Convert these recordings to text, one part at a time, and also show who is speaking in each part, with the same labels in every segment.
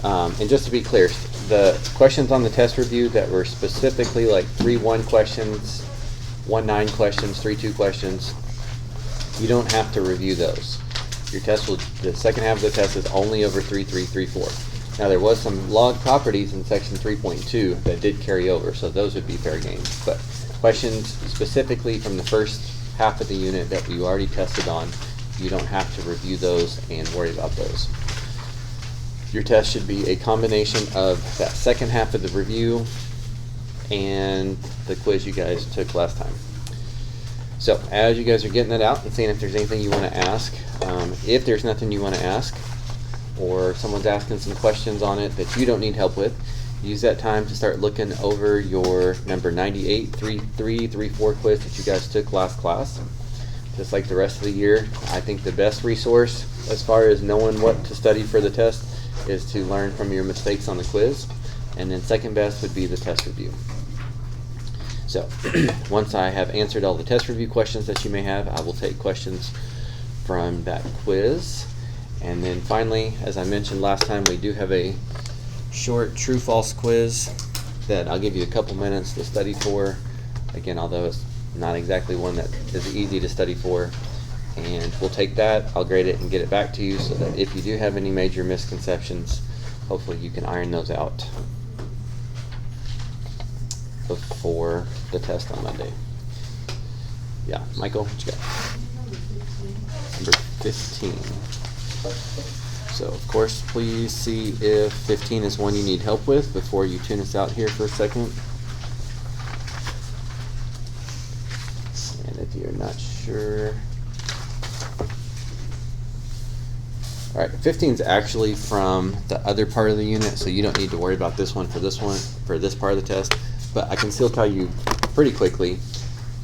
Speaker 1: And just to be clear, the questions on the test review that were specifically like 3-1 questions, 1-9 questions, 3-2 questions, you don't have to review those. Your test will, the second half of the test is only over 3-3, 3-4. Now there was some log properties in section 3.2 that did carry over, so those would be fair game. But questions specifically from the first half of the unit that you already tested on, you don't have to review those and worry about those. Your test should be a combination of that second half of the review and the quiz you guys took last time. So as you guys are getting that out and seeing if there's anything you want to ask, if there's nothing you want to ask, or someone's asking some questions on it that you don't need help with, use that time to start looking over your number 98, 3-3, 3-4 quiz that you guys took last class. Just like the rest of the year, I think the best resource as far as knowing what to study for the test is to learn from your mistakes on the quiz, and then second best would be the test review. So once I have answered all the test review questions that you may have, I will take questions from that quiz. And then finally, as I mentioned last time, we do have a short true-false quiz that I'll give you a couple minutes to study for. Again, although it's not exactly one that is easy to study for. And we'll take that, I'll grade it and get it back to you so that if you do have any major misconceptions, hopefully you can iron those out before the test on Monday. Yeah, Michael, what you got? Number 15. So, of course, please see if 15 is one you need help with before you tune us out here for a second. And if you're not sure... Alright, 15 is actually from the other part of the unit, so you don't need to worry about this one, for this part of the test. But I can still tell you pretty quickly,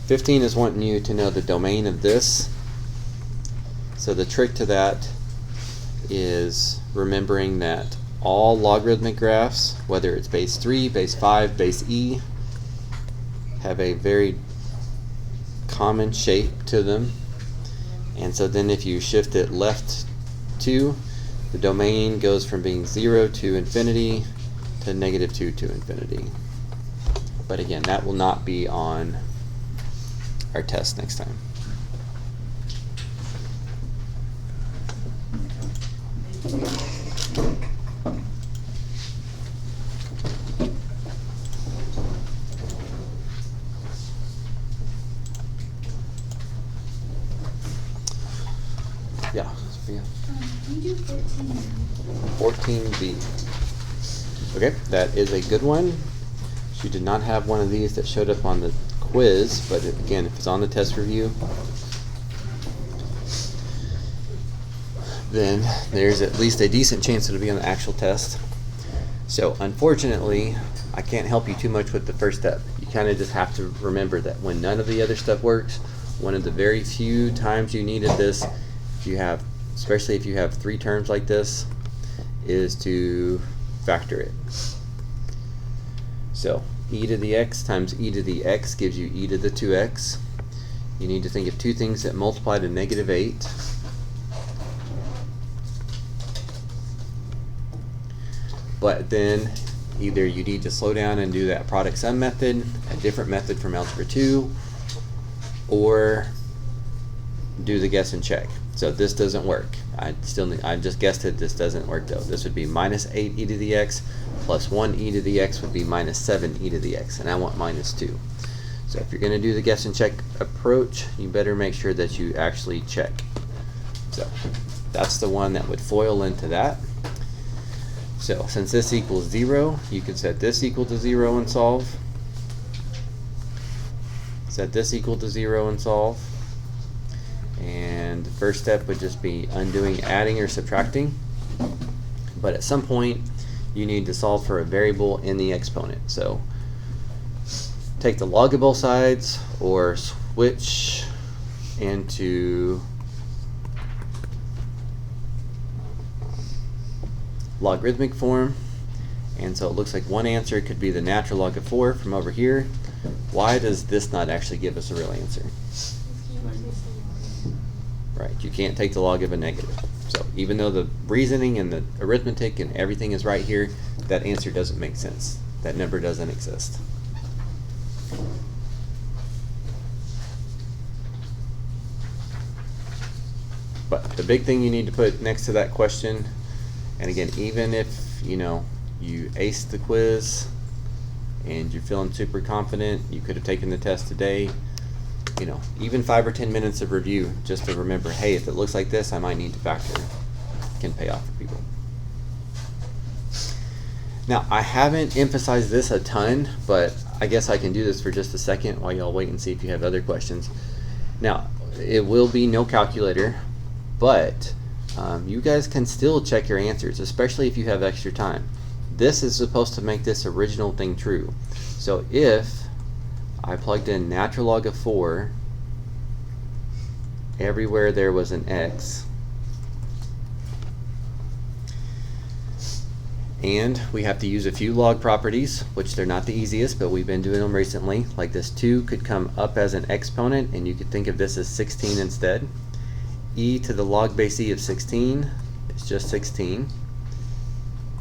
Speaker 1: 15 is wanting you to know the domain of this. So the trick to that is remembering that all logarithmic graphs, whether it's base 3, base 5, base e, have a very common shape to them. And so then if you shift it left 2, the domain goes from being 0 to infinity to -2 to infinity. But again, that will not be on our test next time. Yeah, Sophia.
Speaker 2: Can you do 14?
Speaker 1: 14B. Okay, that is a good one. She did not have one of these that showed up on the quiz, but again, if it's on the test review, then there's at least a decent chance it'll be on the actual test. So unfortunately, I can't help you too much with the first step. You kind of just have to remember that when none of the other stuff works, one of the very few times you needed this, especially if you have 3 terms like this, is to factor it. So e to the x times e to the x gives you e to the 2x. You need to think of 2 things that multiply to -8. But then either you need to slow down and do that product sum method, a different method from algebra 2, or do the guess and check. So this doesn't work. I just guessed it, this doesn't work though. This would be -8 e to the x plus 1 e to the x would be -7 e to the x, and I want -2. So if you're going to do the guess and check approach, you better make sure that you actually check. So that's the one that would foil into that. So since this equals 0, you can set this equal to 0 and solve. Set this equal to 0 and solve. And the first step would just be undoing adding or subtracting. But at some point, you need to solve for a variable in the exponent. So take the log of both sides or switch into logarithmic form. And so it looks like one answer could be the natural log of 4 from over here. Why does this not actually give us a real answer? Right, you can't take the log of a negative. So even though the reasoning and the arithmetic and everything is right here, that answer doesn't make sense. That number doesn't exist. But the big thing you need to put next to that question, and again, even if you ace the quiz and you're feeling super confident, you could have taken the test today, even 5 or 10 minutes of review just to remember, hey, if it looks like this, I might need to factor, can pay off for people. Now, I haven't emphasized this a ton, but I guess I can do this for just a second while y'all wait and see if you have other questions. Now, it will be no calculator, but you guys can still check your answers, especially if you have extra time. This is supposed to make this original thing true. So if I plugged in natural log of 4 everywhere there was an x, and we have to use a few log properties, which they're not the easiest, but we've been doing them recently. Like this 2 could come up as an exponent, and you could think of this as 16 instead. E to the log base e of 16 is just 16.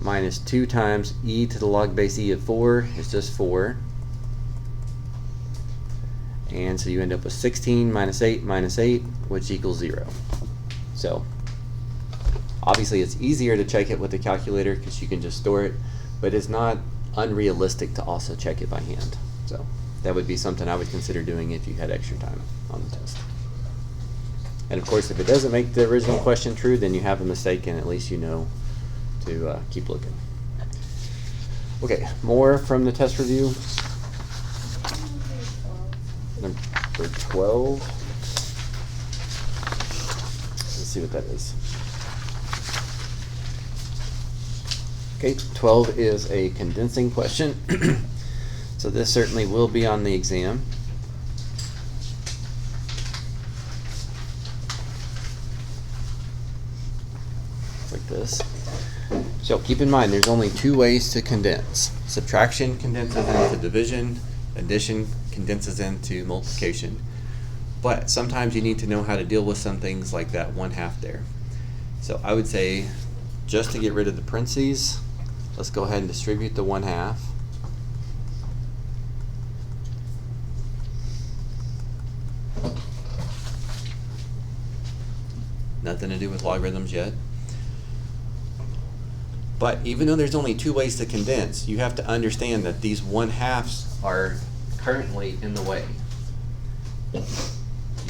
Speaker 1: Minus 2 times e to the log base e of 4 is just 4. And so you end up with 16 minus 8, which equals 0. So obviously it's easier to check it with a calculator because you can just store it, but it's not unrealistic to also check it by hand. So that would be something I would consider doing if you had extra time on the test. And of course, if it doesn't make the original question true, then you have a mistake, and at least you know to keep looking. Okay, more from the test review. Number 12. Let's see what that is. Okay, 12 is a condensing question. So this certainly will be on the exam. Like this. So keep in mind, there's only 2 ways to condense. Subtraction condenses into division, addition condenses into multiplication. But sometimes you need to know how to deal with some things like that 1/2 there. So I would say, just to get rid of the parentheses, let's go ahead and distribute the 1/2. Nothing to do with logarithms yet. But even though there's only 2 ways to condense, you have to understand that these 1/2s are currently in the way. You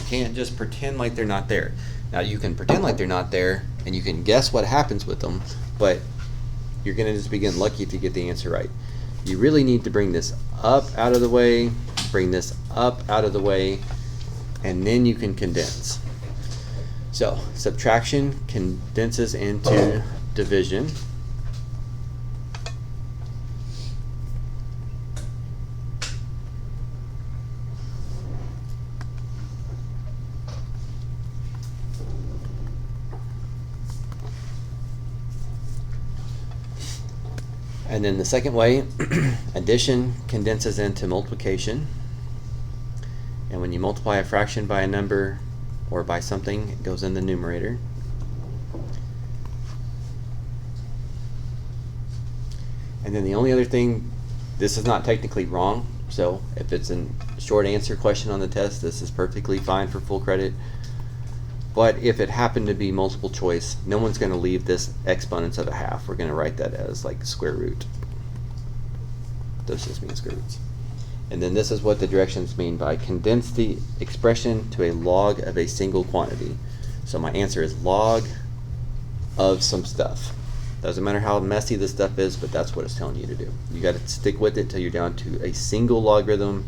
Speaker 1: can't just pretend like they're not there. Now you can pretend like they're not there, and you can guess what happens with them, but you're going to just be getting lucky if you get the answer right. You really need to bring this up out of the way, bring this up out of the way, and then you can condense. So subtraction condenses into division. And then the second way, addition condenses into multiplication. And when you multiply a fraction by a number or by something, it goes in the numerator. And then the only other thing, this is not technically wrong, so if it's a short answer question on the test, this is perfectly fine for full credit. But if it happened to be multiple choice, no one's going to leave this exponents of a half. We're going to write that as like square root. Those just mean square roots. And then this is what the directions mean by condense the expression to a log of a single quantity. So my answer is log of some stuff. Doesn't matter how messy this stuff is, but that's what it's telling you to do. You got to stick with it till you're down to a single logarithm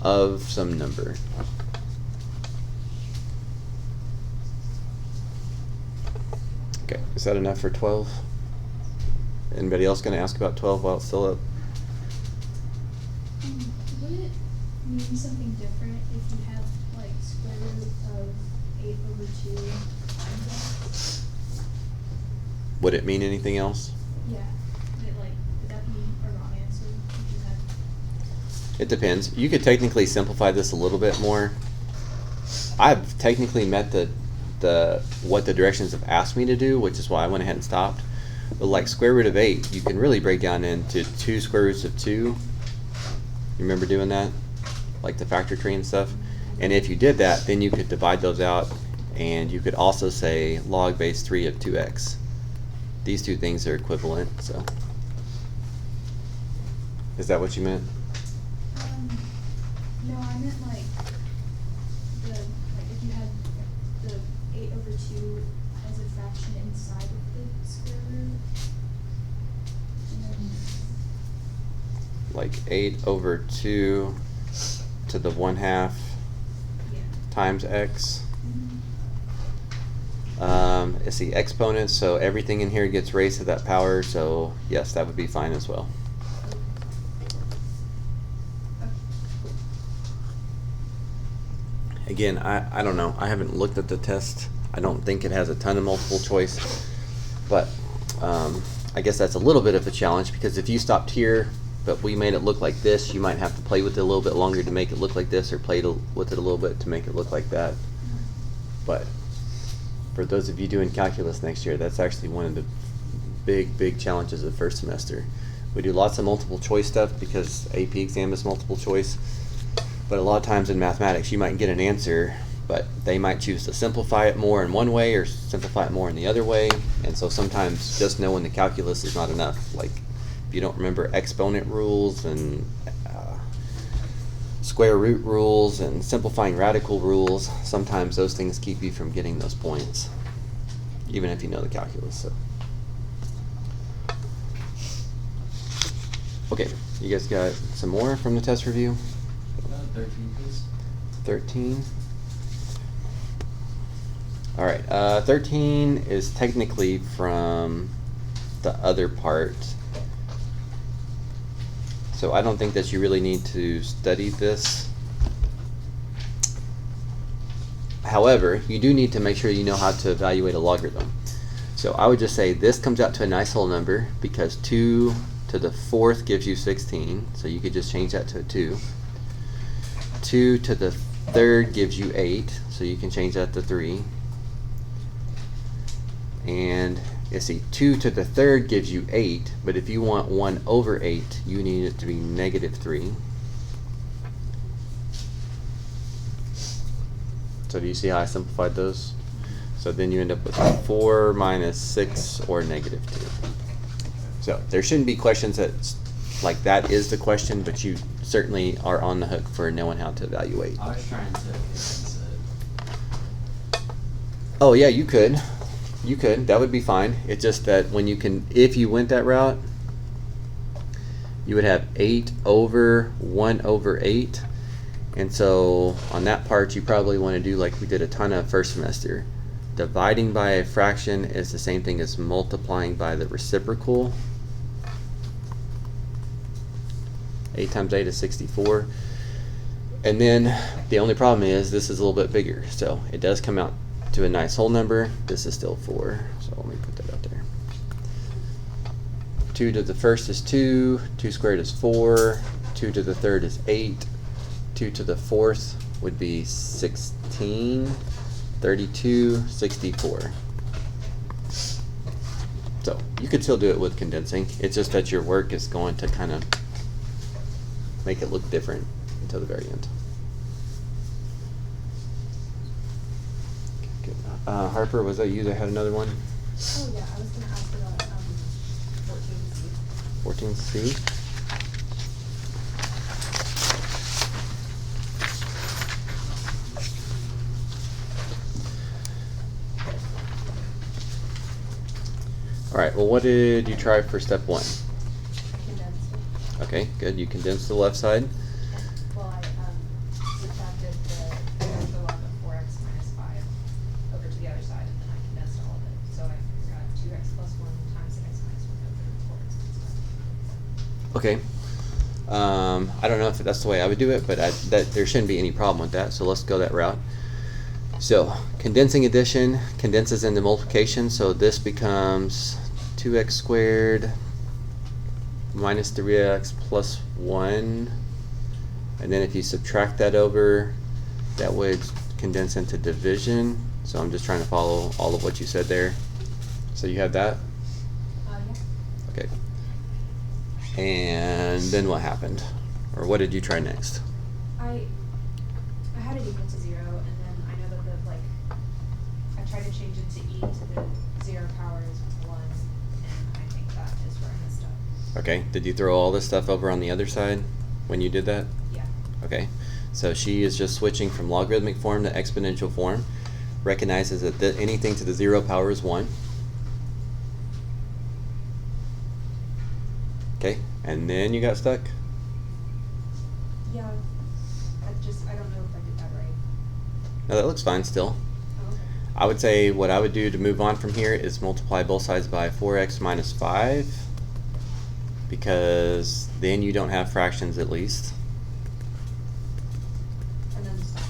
Speaker 1: of some number. Okay, is that enough for 12? Anybody else going to ask about 12 while it's still up?
Speaker 2: Would it mean something different if you have like square root of 8/2 times x?
Speaker 1: Would it mean anything else?
Speaker 2: Yeah. Would that be a wrong answer if you had?
Speaker 1: It depends. You could technically simplify this a little bit more. I've technically met the what the directions have asked me to do, which is why I went ahead and stopped. But like square root of 8, you can really break down into 2 square roots of 2. You remember doing that? Like the factor tree and stuff? And if you did that, then you could divide those out, and you could also say log base 3 of 2x. These two things are equivalent, so. Is that what you meant?
Speaker 2: No, I meant like if you had the 8 over 2 as a fraction inside of the square root. And then,
Speaker 1: Like 8 over 2 to the 1/2
Speaker 2: yeah.
Speaker 1: times x.
Speaker 2: Mhm.
Speaker 1: It's the exponents, so everything in here gets raised to that power, so yes, that would be fine as well. Again, I don't know. I haven't looked at the test. I don't think it has a ton of multiple choice, but I guess that's a little bit of a challenge, because if you stopped here but we made it look like this, you might have to play with it a little bit longer to make it look like this, or play with it a little bit to make it look like that. But for those of you doing calculus next year, that's actually one of the big challenges of the first semester. We do lots of multiple choice stuff because AP exam is multiple choice, but a lot of times in mathematics you might get an answer, but they might choose to simplify it more in one way or simplify it more in the other way, and so sometimes just knowing the calculus is not enough. Like if you don't remember exponent rules and square root rules and simplifying radical rules, sometimes those things keep you from getting those points, even if you know the calculus. So. Okay, you guys got some more from the test review?
Speaker 3: 13, please.
Speaker 1: 13. All right, 13 is technically from the other part. So I don't think that you really need to study this. However, you do need to make sure you know how to evaluate a logarithm. So I would just say this comes out to a nice whole number because 2 to the 4th gives you 16. So you could just change that to a 2. 2 to the 3rd gives you 8. So you can change that to 3. And let's see, 2 to the 3rd gives you 8, but if you want 1 over 8, you need it to be -3. So do you see how I simplified those? So then you end up with 4 minus 6 or -2. So there shouldn't be questions that like that is the question, but you certainly are on the hook for knowing how to evaluate.
Speaker 3: I was trying to condense it.
Speaker 1: Oh yeah, you could. You could. That would be fine. It's just that when you can, if you went that route, you would have 8 over 1 over 8. And so on that part, you probably want to do like we did a ton of first semester. Dividing by a fraction is the same thing as multiplying by the reciprocal. 8 times 8 is 64. And then the only problem is this is a little bit bigger. So it does come out to a nice whole number. This is still 4, so let me put that up there. 2 to the 1st is 2, 2 squared is 4, 2 to the 3rd is 8, 2 to the 4th would be 16, 32, 64. So you could still do it with condensing. It's just that your work is going to kind of make it look different until the very end. Harper, was that you that had another one?
Speaker 4: Oh yeah, I was going to ask about 14C.
Speaker 1: 14C. All right, well, what did you try for step 1?
Speaker 4: Condensed it.
Speaker 1: Okay, good. You condensed the left side.
Speaker 4: Well, I subtracted the natural log of 4x minus 5 over to the other side, and then I condensed all of it. So I got 2x plus 1 times x minus 1 over 4x minus 5.
Speaker 1: Okay. I don't know if that's the way I would do it, but there shouldn't be any problem with that, so let's go that route. So condensing addition condenses into multiplication, so this becomes 2x squared minus 3x plus 1, and then if you subtract that over, that would condense into division, So I'm just trying to follow all of what you said there. So you had that?
Speaker 4: Yeah.
Speaker 1: Okay. And then what happened? Or what did you try next?
Speaker 4: I had it equal to 0, and then I know that the, like, I tried to change it to e to the 0 power is 1, and I think that is where I messed up.
Speaker 1: Okay, did you throw all this stuff over on the other side when you did that?
Speaker 4: Yeah.
Speaker 1: Okay, so she is just switching from logarithmic form to exponential form, recognizes that anything to the 0 power is 1. Okay, and then you got stuck?
Speaker 4: Yeah. I don't know if I did that right.
Speaker 1: No, that looks fine still.
Speaker 4: Oh, okay.
Speaker 1: I would say what I would do to move on from here is multiply both sides by 4x minus 5, because then you don't have fractions at least.
Speaker 4: And then stop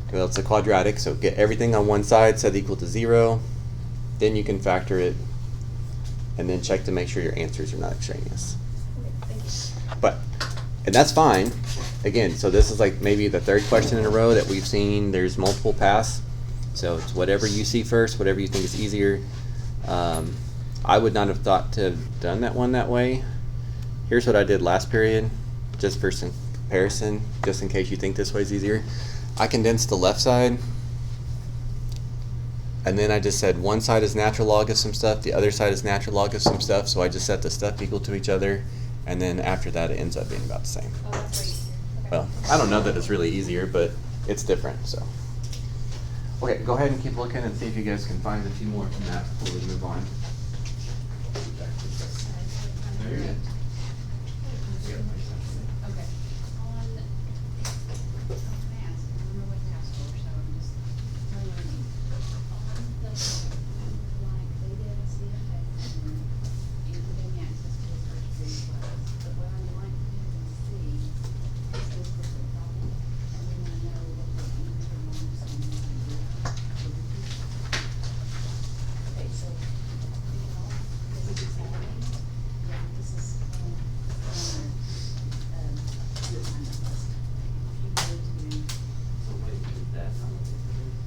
Speaker 4: it.
Speaker 1: Well, it's a quadratic, so get everything on one side set equal to 0, then you can factor it, and then check to make sure your answers are not extraneous.
Speaker 4: Okay, thank you.
Speaker 1: But, and that's fine. Again, so this is like maybe the third question in a row that we've seen there's multiple paths. So it's whatever you see first, whatever you think is easier. I would not have thought to have done that one that way. Here's what I did last period, just for some comparison, just in case you think this way is easier. I condensed the left side, and then I just said one side is natural log of some stuff, the other side is natural log of some stuff, so I just set the stuff equal to each other, and then after that it ends up being about the same.
Speaker 4: Oh, that's way easier. Okay.
Speaker 1: Well, I don't know that it's really easier, but it's different, so. Okay, go ahead and keep looking and see if you guys can find a few more from that before we move on. No, you're good.
Speaker 4: Okay.
Speaker 5: On math, I remember what math for, so I'm just learning. On the, like, they did a CFA and gave me access to the first grade class, but what I'd like to do is see is this was the problem, and then I know what the answer was, and then I do it for the people. Okay, so, you know, this is exciting. Yeah, this is, the assignment list. If you go to,
Speaker 3: So what you did that, how much is it?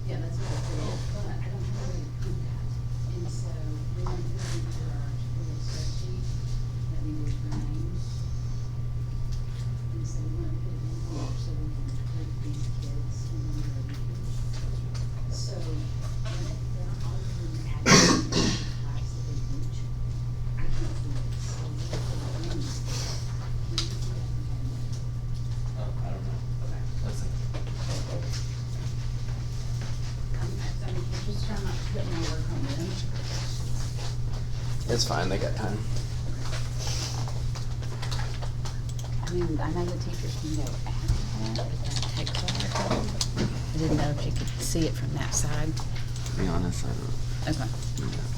Speaker 5: yeah, that's what I did, but I don't have a way to print that. And so we went to our little spreadsheet that we did for names. And so we want to put it in here so we can put these kids in the years. So when they're all doing the admin class that they teach, I can't see it. So we have to put it in. Can you see that from admin?
Speaker 3: Oh, I don't know.
Speaker 5: Okay.
Speaker 3: Let's see.
Speaker 5: I'm just trying not to put my work on them.
Speaker 1: It's fine, they got time.
Speaker 5: I mean, I know the teachers can go after that, but that takes a while. I didn't know if you could see it from that side.
Speaker 1: To be honest, I don't.
Speaker 5: Okay.
Speaker 1: do that.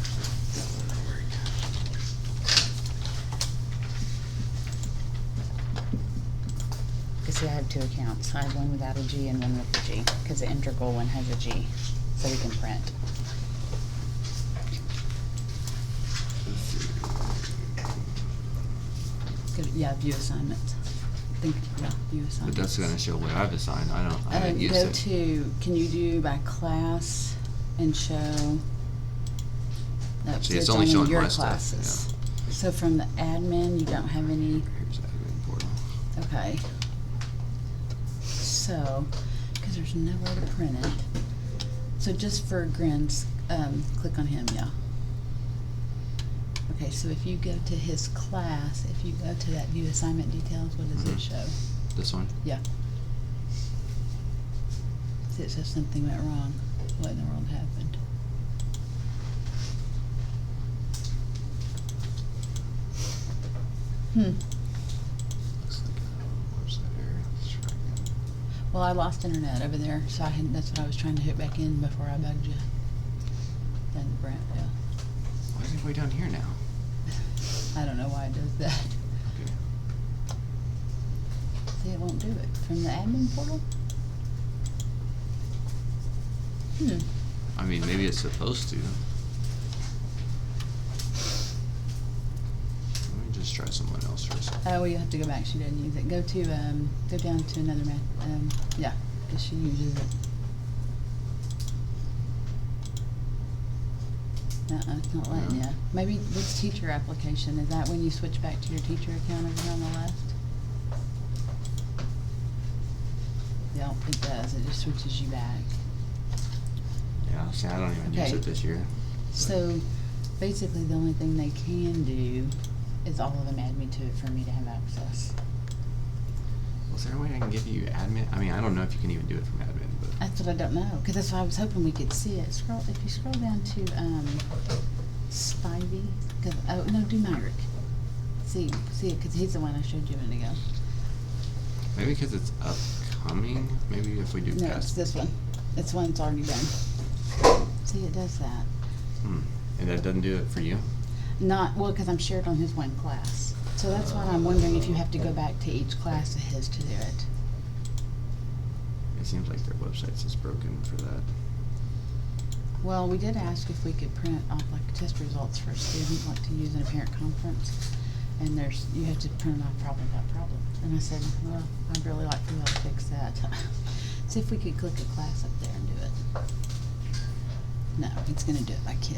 Speaker 5: Cause see, I have two accounts. I have one without a G and one with a G, cause the integral one has a G, so we can print. Yeah, view assignments. Yeah, view assignments.
Speaker 1: But that's gonna show what I've assigned, I haven't used
Speaker 5: Go
Speaker 1: it.
Speaker 5: to, can you do by class and show? No,
Speaker 1: See,
Speaker 5: so
Speaker 1: it's only showing
Speaker 5: your
Speaker 1: my stuff,
Speaker 5: classes. So from the admin, you don't have any,
Speaker 1: Here's that admin portal.
Speaker 5: okay. So, cause there's nowhere to print it. So just for grins, click on him, yeah. Okay, so if you go to his class, if you go to that view assignment details, what does it show?
Speaker 1: This one?
Speaker 5: Yeah. See, it says something went wrong. What in the world happened?
Speaker 1: Looks like a website error. Let's try again.
Speaker 5: Well, I lost internet over there, so that's what I was trying to hit back in before I bugged you. And Brent, yeah.
Speaker 1: Why is it way down here now?
Speaker 5: I don't know why it does that.
Speaker 1: Okay.
Speaker 5: See, it won't do it. From the admin portal?
Speaker 1: I mean, maybe it's supposed to. Let me just try someone else first.
Speaker 5: Oh, well, you have to go back. She doesn't use it. Go to, go down to another yeah, because she uses it. It's not letting you. Maybe what's teacher application? Is that when you switch back to your teacher account over here on the left? Yep, it does. It just switches you back.
Speaker 3: Yeah, see, I don't even use
Speaker 5: Okay.
Speaker 3: it this year.
Speaker 5: So basically the only thing they can do is all of them add me to it for me to have access.
Speaker 3: Was there a way I can give you admin? I mean, I don't know if you can even do it from admin, but
Speaker 5: That's what I don't know, because that's why I was hoping we could see it. Scroll, if you scroll down to, Spivey, do Myrick. See it, because he's the one I showed you a minute ago.
Speaker 3: maybe because it's upcoming. Maybe if we do
Speaker 5: No,
Speaker 3: past.
Speaker 5: it's this one. It's one that's already done. See, it does that.
Speaker 3: And that doesn't do it for you.
Speaker 5: Not, well, because I'm shared on his one class. So that's why I'm wondering if you have to go back to each class of his to do it.
Speaker 3: It seems like their website's just broken for that.
Speaker 5: Well, we did ask if we could print off like test results for a student, like to use in a parent conference. And you have to print it off problem by problem. And I said, well, I'd really like for y'all to fix that. See if we could click a class up there and do it. No, it's gonna do it by kid.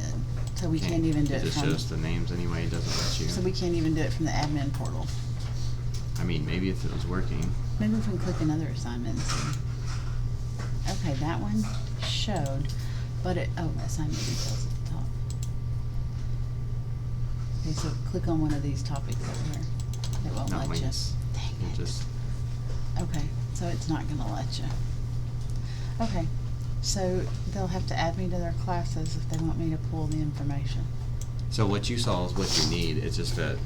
Speaker 5: So we can't even do it
Speaker 3: It just
Speaker 5: from,
Speaker 3: shows the names anyway. It doesn't let you.
Speaker 5: so we can't even do it from the admin portal.
Speaker 3: I mean, maybe if it was working.
Speaker 5: Maybe if we can click another assignment and see. Okay, that one showed, but assignment details at the top. Okay, so click on one of these topics up here. It won't
Speaker 3: No
Speaker 5: let you.
Speaker 3: links.
Speaker 5: Dang
Speaker 3: It
Speaker 5: it.
Speaker 3: just.
Speaker 5: Okay, so it's not gonna let you. Okay, so they'll have to add me to their classes if they want me to pull the information.
Speaker 3: So what you saw is what you need. It's just that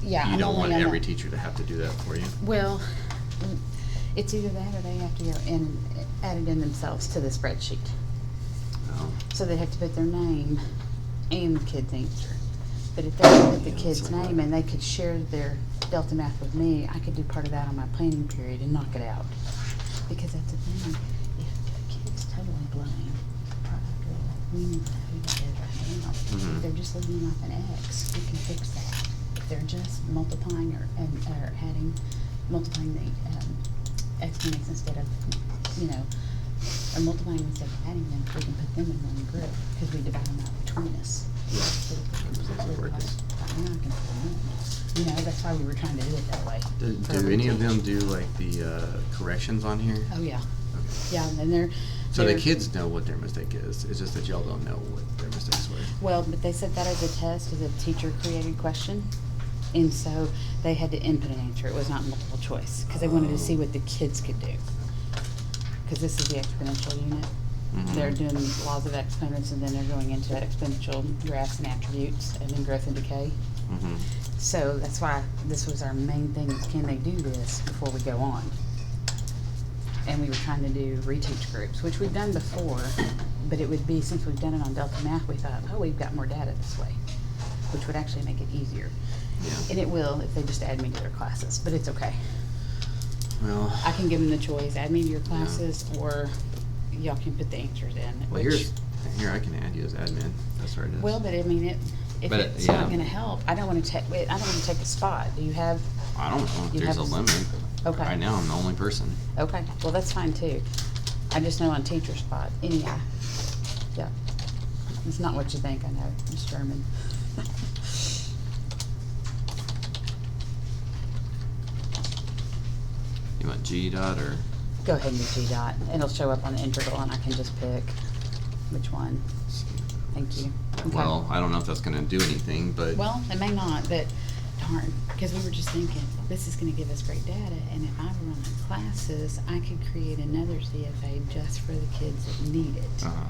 Speaker 5: Yeah,
Speaker 3: you
Speaker 5: I'm
Speaker 3: don't
Speaker 5: only
Speaker 3: want
Speaker 5: on
Speaker 3: every
Speaker 5: the-
Speaker 3: teacher to have to do that for you.
Speaker 5: Well, it's either that or they have to go and add it in themselves to the spreadsheet.
Speaker 3: Oh.
Speaker 5: So they have to put their name and the kid's answer. But if they put the
Speaker 3: Yeah,
Speaker 5: kid's
Speaker 3: that's like
Speaker 5: name
Speaker 3: that.
Speaker 5: and they could share their Delta Math with me, I could do part of that on my planning period and knock it out. Because that's the thing, if a kid's totally blowing product rule, we need to know who that is right now.
Speaker 3: Mhm.
Speaker 5: If they're just leaving off an X, we can fix that. If they're just multiplying or adding, multiplying the exponents instead of, or multiplying instead of adding them, we can put them in one group, because we divide them out between us.
Speaker 3: Yeah.
Speaker 5: So that they're completely
Speaker 3: Working.
Speaker 5: we're not gonna put them in. That's why we were trying to do it that way. for
Speaker 3: Do
Speaker 5: every
Speaker 3: any of
Speaker 5: teacher.
Speaker 3: them do like the corrections on here?
Speaker 5: Oh, yeah.
Speaker 3: Okay.
Speaker 5: Yeah, and they're.
Speaker 3: So the
Speaker 5: they're-
Speaker 3: kids know what their mistake is. It's just that y'all don't know what their mistakes were.
Speaker 5: Well, but they said that as a test, as a teacher-created question. And so they had to input an answer. It was not multiple choice, because they wanted to see what the kids could do. Because this is the exponential unit.
Speaker 3: Mhm.
Speaker 5: They're doing laws of exponents, and then they're going into exponential graphs and attributes, and then growth and decay.
Speaker 3: Mm-hmm.
Speaker 5: So that's why this was our main thing, is can they do this before we go on? And we were trying to do reteach groups, which we've done before, but it would be, since we've done it on Delta Math, we thought, oh, we've got more data this way, which would actually make it easier.
Speaker 3: Yeah.
Speaker 5: And it will if they just add me to their classes, but it's okay.
Speaker 3: Well,
Speaker 5: I can give them the choice, add me to your classes, or y'all can put the answers in.
Speaker 3: well,
Speaker 5: which-
Speaker 3: here I can add you as admin. That's where it is.
Speaker 5: Well, but I mean, if
Speaker 3: But
Speaker 5: it's not
Speaker 3: yeah.
Speaker 5: gonna help, I don't wanna take a spot. Do you have,
Speaker 3: I don't know if
Speaker 5: you
Speaker 3: there's
Speaker 5: have
Speaker 3: a
Speaker 5: a-
Speaker 3: limit.
Speaker 5: Okay.
Speaker 3: Right now, I'm the only person.
Speaker 5: okay, well, that's fine too. I just know on teacher spot, anyhow. Yeah. It's not what you think, I know, Ms. Sherman.
Speaker 3: You want G dot or?
Speaker 5: Go ahead and do G dot. It'll show up on the integral and I can just pick which one. Thank you. Okay.
Speaker 3: Well, I don't know if that's gonna do anything, but.
Speaker 5: Well, it may not, but darn, because we were just thinking, this is gonna give us great data, and if I were running classes, I could create another CFA just for the kids that need it,
Speaker 3: Uh-huh.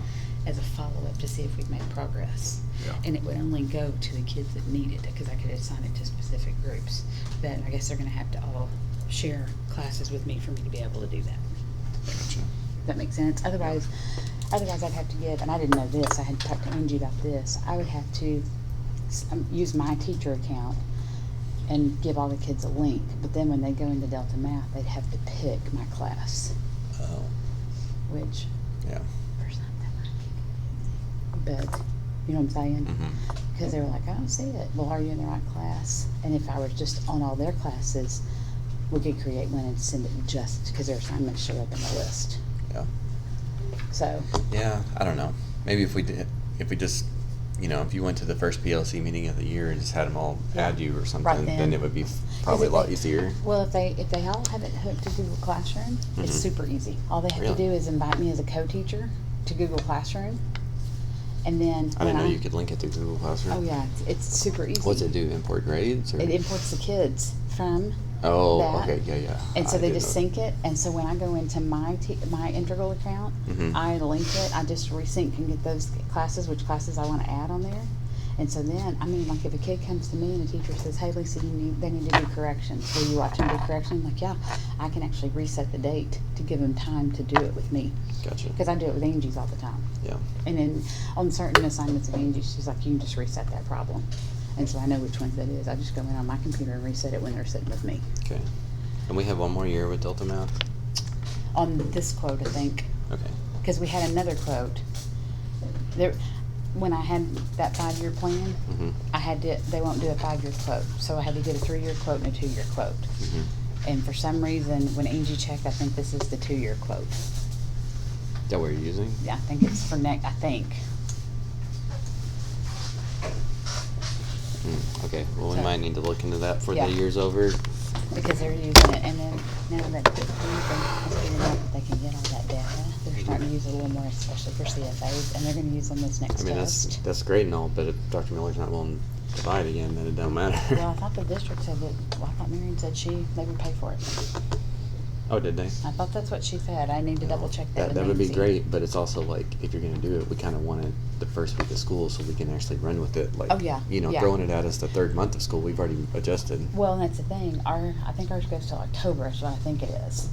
Speaker 5: as a follow-up to see if we've made progress.
Speaker 3: Yeah.
Speaker 5: And it would only go to the kids that need it, because I could assign it to specific groups. But I guess they're gonna have to all share classes with me for me to be able to do that.
Speaker 3: Gotcha.
Speaker 5: That makes sense. Otherwise I'd have to give, and I didn't know this, I had talked to Angie about this, I would have to use my teacher account and give all the kids a link, but then when they go into Delta Math, they'd have to pick my class,
Speaker 3: Oh.
Speaker 5: which
Speaker 3: Yeah.
Speaker 5: for something might be confusing. But, you know what I'm saying?
Speaker 3: Mm-hmm.
Speaker 5: Because they were like, I don't see it. Well, are you in the right class? And if I was just on all their classes, we could create one and send it just because their assignments show up in the list.
Speaker 3: Yeah.
Speaker 5: So,
Speaker 3: Yeah, I don't know. Maybe if we just you know, if you went to the first PLC meeting of the year and just had them all add you or something,
Speaker 6: then.
Speaker 3: then it would be probably a lot
Speaker 6: Is it-
Speaker 3: easier.
Speaker 6: Well, if they all have it hooked to Google Classroom, it's
Speaker 3: Mhm.
Speaker 6: super easy. All they have
Speaker 3: Really?
Speaker 6: to do is invite me as a co-teacher to Google Classroom, and then
Speaker 3: I didn't
Speaker 6: when
Speaker 3: know you could link it to Google Classroom.
Speaker 6: Oh yeah, it's super easy.
Speaker 3: What's it do? Import grades? Or?
Speaker 6: It imports the kids from
Speaker 3: Oh,
Speaker 6: that.
Speaker 3: okay, yeah.
Speaker 6: And so
Speaker 3: I
Speaker 6: they
Speaker 3: did
Speaker 6: just
Speaker 3: know.
Speaker 6: sync it, and so when I go into my Integral account,
Speaker 3: Mhm.
Speaker 6: I link it. I just resync and get those classes, which classes I want to add on there. And so then, I mean, like if a kid comes to me and a teacher says, "Hey, Lisa, they need to do corrections. Will you watch them do correction?" I'm like, yeah, I can actually reset the date to give them time to do it with me,
Speaker 3: Gotcha.
Speaker 6: because I do it with Angie's all the time.
Speaker 3: Yeah.
Speaker 6: And then on certain assignments of Angie, she's like, "You can just reset that problem." And so I know which ones that is. I just go in on my computer and reset it when they're sitting with me.
Speaker 3: Okay. And we have one more year with Delta Math.
Speaker 6: On this quote, I think,
Speaker 3: Okay.
Speaker 6: because we had another quote. There, when I had that 5-year plan,
Speaker 3: Mm-hmm.
Speaker 6: I had to. They won't do a 5-year quote, so I had to get a 3-year quote and a 2-year quote.
Speaker 3: Mm-hmm.
Speaker 6: And for some reason, when Angie checked, I think this is the 2-year quote.
Speaker 3: Is that what you're using?
Speaker 6: Yeah, I think it's for next. I think.
Speaker 3: Okay. Well, we
Speaker 6: So-
Speaker 3: might need to look into that for
Speaker 6: Yeah.
Speaker 3: the year's over.
Speaker 6: Because they're using it, and then now that they've figured out that they can get all that data, they're starting to use it a little more, especially for CFAs, and they're going to use on this next
Speaker 3: I mean,
Speaker 6: test.
Speaker 3: that's great and all, but if Dr. Miller's not willing to buy it again, then it don't matter.
Speaker 6: Well, I thought the district said that. Well, I thought Marion said they would pay for it.
Speaker 3: Oh, did they?
Speaker 6: I thought that's what she said. I need to double check that. with
Speaker 3: That would be
Speaker 6: Nancy.
Speaker 3: great, but it's also like if you're gonna do it, we kind of want it the first week of school so we can actually run with it. Like,
Speaker 6: Oh, yeah,
Speaker 3: you know,
Speaker 6: yeah.
Speaker 3: throwing it at us the 3rd month of school, we've already adjusted.
Speaker 6: Well, and that's the thing. I think ours goes till October. Is what I think it is.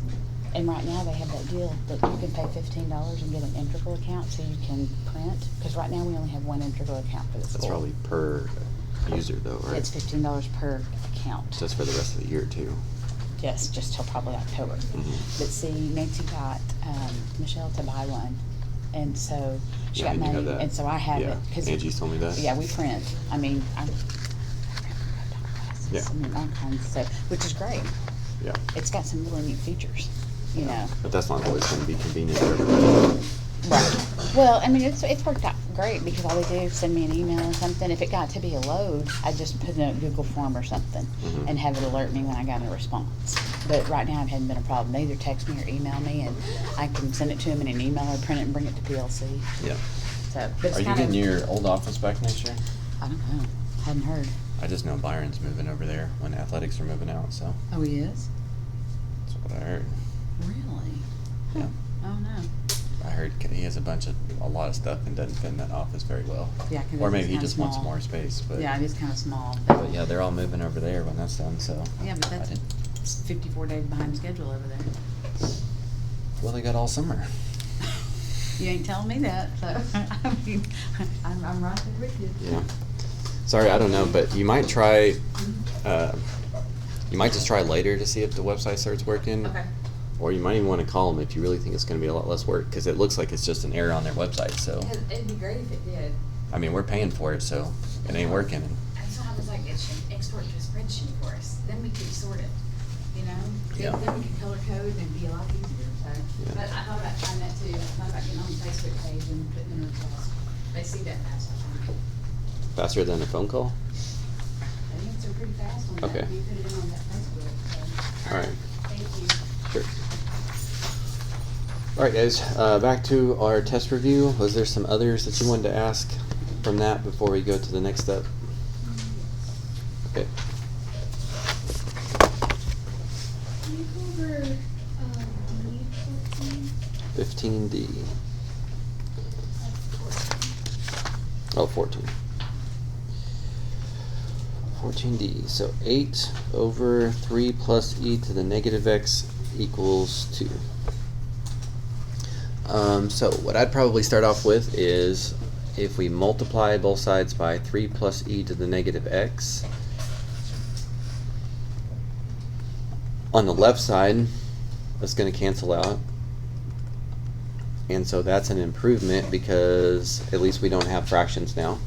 Speaker 6: And right now they have that deal that you can pay $15 and get an Integral account, so you can print. Because right now we only have one Integral account for the school.
Speaker 3: That's probably per user though, right?
Speaker 6: It's $15 per account.
Speaker 3: So that's for the rest of the year too.
Speaker 6: Yes, just till probably October.
Speaker 3: Mhm.
Speaker 6: But see, Nancy got Michelle to buy one, and so she
Speaker 3: Yeah,
Speaker 6: got
Speaker 3: and you
Speaker 6: money,
Speaker 3: have that.
Speaker 6: and so I have
Speaker 3: Yeah,
Speaker 6: it. 'Cause
Speaker 3: Angie's told me that.
Speaker 6: Yeah, we print. I mean, I print
Speaker 3: Yeah.
Speaker 6: I mean, all kinds of stuff, which is great.
Speaker 3: Yeah.
Speaker 6: It's got some really neat features, you know.
Speaker 3: But that's not always gonna be convenient for everybody.
Speaker 6: Right. Well, I mean, it's worked out great because all they do is send me an email or something. If it got to be a load, I just put in a Google form or something
Speaker 3: Mhm.
Speaker 6: and have it alert me when I got a response. But right now, it hasn't been a problem. They either text me or email me, and I can send it to them in an email or print it and bring it to PLC.
Speaker 3: Yeah.
Speaker 6: So, but it's
Speaker 3: Are you
Speaker 6: kind of,
Speaker 3: getting your old office back next year?
Speaker 6: I don't know. Hadn't heard.
Speaker 3: I just know Byron's moving over there when athletics are moving out, so
Speaker 6: Oh, he is?
Speaker 3: that's what I heard.
Speaker 6: Really?
Speaker 3: Yeah.
Speaker 6: Oh, no.
Speaker 3: I heard he has a lot of stuff and doesn't fit in that office very well.
Speaker 6: Yeah, 'cause
Speaker 3: Or
Speaker 6: it's
Speaker 3: maybe he
Speaker 6: kinda
Speaker 3: just wants
Speaker 6: small.
Speaker 3: more space, but.
Speaker 6: Yeah, it is kind of small.
Speaker 3: But yeah, they're all moving over there when that's done, so.
Speaker 6: Yeah, but
Speaker 3: I
Speaker 6: that's
Speaker 3: didn't-
Speaker 6: 54 days behind schedule over there.
Speaker 3: Well, they got all summer.
Speaker 6: You ain't telling me that, so, I mean, I'm right there with you.
Speaker 3: Yeah. Sorry, I don't know, but you might try, you might just try later to see if the website starts working.
Speaker 6: Okay.
Speaker 3: Or you might even want to call them if you really think it's going to be a lot less work, because it looks like it's just an error on their website, so.
Speaker 6: It'd be great if it did.
Speaker 3: I mean, we're paying for it, so it ain't working.
Speaker 5: That's why I was like, it should export to a spreadsheet for us, then we could sort it, you know?
Speaker 3: Yeah.
Speaker 5: Then we could color code and it'd be a lot easier, so.
Speaker 3: Yeah.
Speaker 5: But I thought about trying that too, I thought about getting on the Facebook page and putting in a request. They see that fast, I think.
Speaker 3: Faster than a phone call?
Speaker 5: They answer pretty fast on that,
Speaker 3: Okay.
Speaker 5: if you put it in on that Facebook, so.
Speaker 3: All right.
Speaker 5: Thank you.
Speaker 3: Sure. All right, guys, back to our test review. Was there some others that you wanted to ask from that before we go to the next step? Okay.
Speaker 2: Can you go over, D14?
Speaker 3: 15D. Oh, 14. 14D. So 8 over 3 plus e to the negative x equals 2. So what I'd probably start off with is if we multiply both sides by 3 plus e to the negative x, on the left side, that's going to cancel out. And so that's an improvement because at least we don't have fractions now.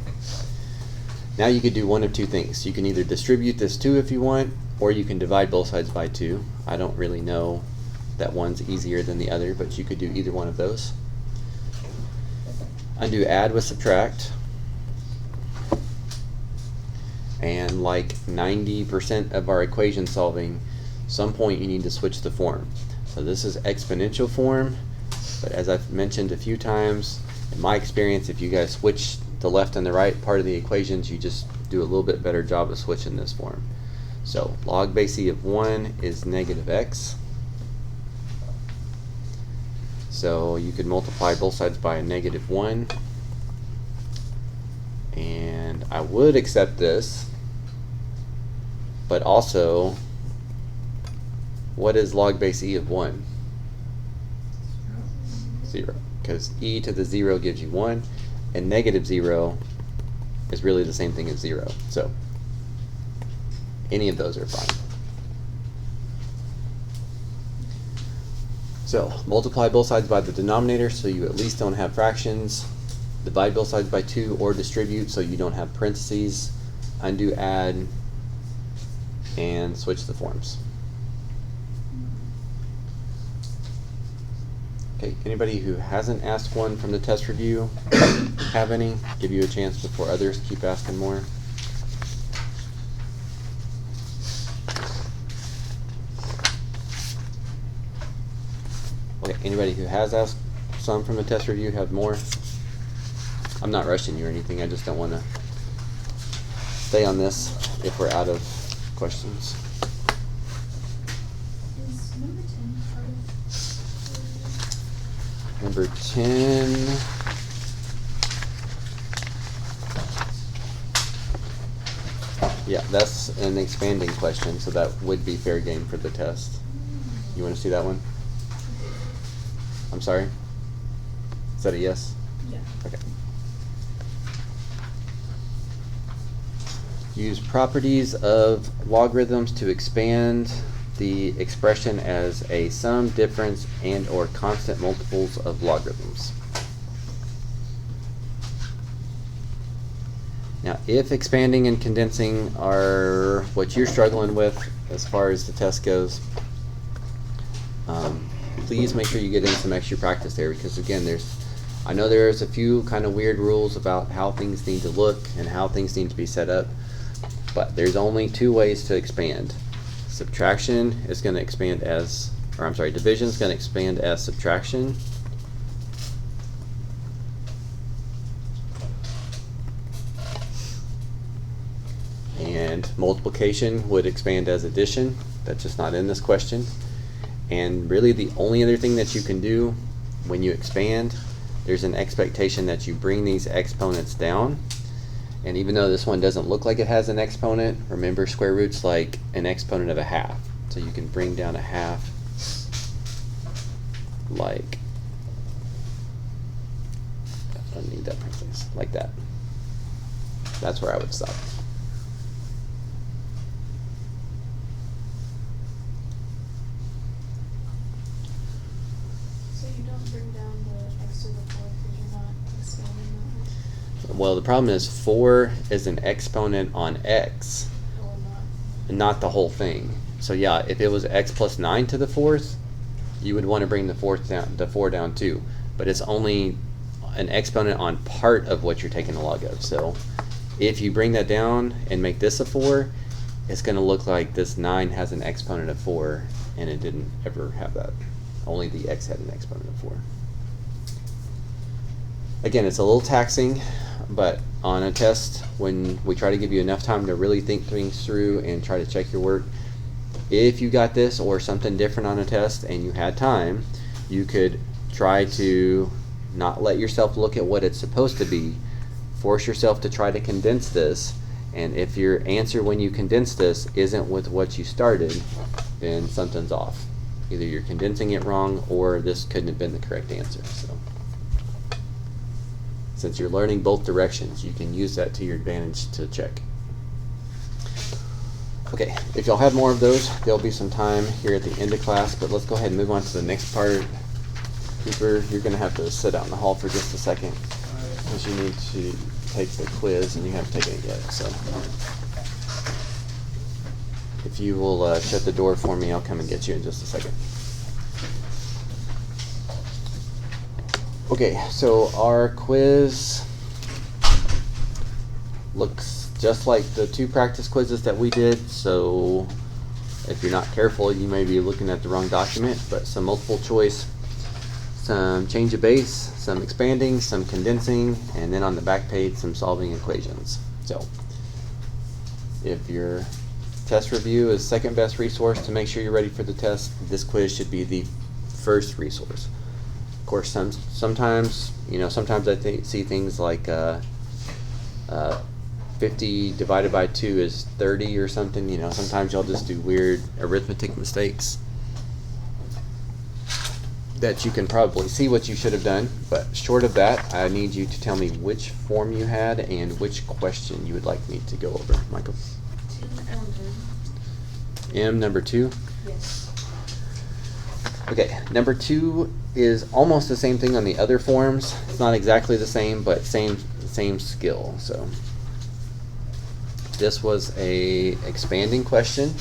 Speaker 3: Now you could do one of two things. You can either distribute this 2 if you want, or you can divide both sides by 2. I don't really know that one's easier than the other, but you could do either one of those. Undo add with subtract. And like 90% of our equation solving, some point you need to switch the form. So this is exponential form, but as I've mentioned a few times, in my experience, if you guys switch the left and the right part of the equations, you just do a little bit better job of switching this form. So log base e of 1 is negative x. So you could multiply both sides by a negative 1. And I would accept this, but also, what is log base e of 1? 0. Because e to the 0 gives you 1, and negative 0 is really the same thing as 0. So any of those are fine. So multiply both sides by the denominator so you at least don't have fractions. Divide both sides by 2 or distribute so you don't have parentheses. Undo add and switch the forms. Okay, anybody who hasn't asked one from the test review have any? Give you a chance before others keep asking more. Okay, anybody who has asked some from the test review have more? I'm not rushing you or anything, I just don't want to stay on this if we're out of questions.
Speaker 2: Is number 10 part of
Speaker 3: Number 10. Yeah, that's an expanding question, so that would be fair game for the test. You want to see that one? I'm sorry? Is that a yes?
Speaker 2: Yeah.
Speaker 3: Okay. Use properties of logarithms to expand the expression as a sum, difference, and or constant multiples of logarithms. Now, if expanding and condensing are what you're struggling with as far as the test goes, please make sure you get in some extra practice there, because again, I know there's a few kind of weird rules about how things need to look and how things need to be set up, but there's only two ways to expand. Subtraction is going to expand as, or I'm sorry, division is going to expand as subtraction. And multiplication would expand as addition. That's just not in this question. And really the only other thing that you can do when you expand, there's an expectation that you bring these exponents down. And even though this one doesn't look like it has an exponent, remember square root's like an exponent of a half. So you can bring down a half like, I don't need that parentheses, like that. That's where I would stop.
Speaker 2: So you don't bring down the x to the 4th because you're not expanding that way?
Speaker 3: Well, the problem is 4 is an exponent on x,
Speaker 2: Or not?
Speaker 3: not the whole thing. So yeah, if it was x plus 9 to the 4th, you would want to bring the 4 down too. But it's only an exponent on part of what you're taking the log of. So if you bring that down and make this a 4, it's going to look like this 9 has an exponent of 4, and it didn't ever have that. Only the x had an exponent of 4. Again, it's a little taxing, but on a test, when we try to give you enough time to really think things through and try to check your work, if you got this or something different on a test and you had time, you could try to not let yourself look at what it's supposed to be. Force yourself to try to condense this, and if your answer when you condense this isn't with what you started, then something's off. Either you're condensing it wrong or this couldn't have been the correct answer. So since you're learning both directions, you can use that to your advantage to check. Okay, if y'all have more of those, there'll be some time here at the end of class, but let's go ahead and move on to the next part. Cooper, you're going to have to sit out in the hall for just a second because you need to take the quiz and you haven't taken it yet. So if you will shut the door for me, I'll come and get you in just a second. Okay, so our quiz looks just like the 2 practice quizzes that we did, so if you're not careful, you may be looking at the wrong document, but some multiple choice, some change of base, some expanding, some condensing, and then on the back page, some solving equations. So if your test review is second best resource to make sure you're ready for the test, this quiz should be the first resource. Of course, sometimes I see things like 50 divided by 2 is 30 or something. Sometimes y'all just do weird arithmetic mistakes that you can probably see what you should have done. But short of that, I need you to tell me which form you had and which question you would like me to go over. Michael?
Speaker 2: 2
Speaker 3: M number 2?
Speaker 2: Yes.
Speaker 3: Okay, number 2 is almost the same thing on the other forms. It's not exactly the same, but same skill. So this was a expanding question.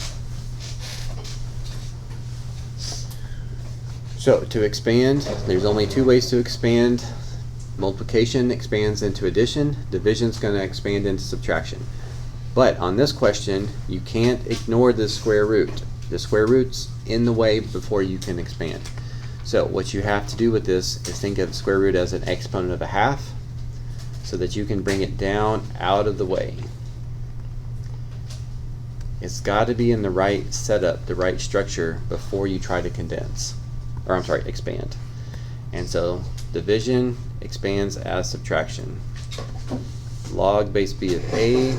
Speaker 3: So to expand, there's only 2 ways to expand. Multiplication expands into addition. Division's going to expand into subtraction. But on this question, you can't ignore the square root. The square root's in the way before you can expand. So what you have to do with this is think of the square root as an exponent of a half, so that you can bring it down out of the way. It's got to be in the right setup, the right structure before you try to expand. And so division expands as subtraction. Log base b of a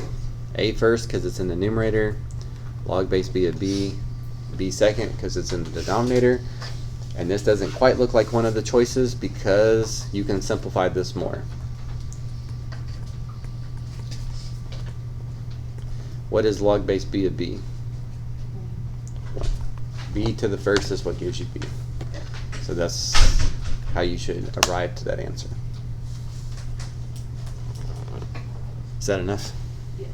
Speaker 3: first because it's in the numerator. Log base b of b second because it's in the denominator. And this doesn't quite look like one of the choices because you can simplify this more. What is log base b of b? 1. B to the first is what gives you b. So that's how you should arrive to that answer. Is that enough?
Speaker 2: Yes.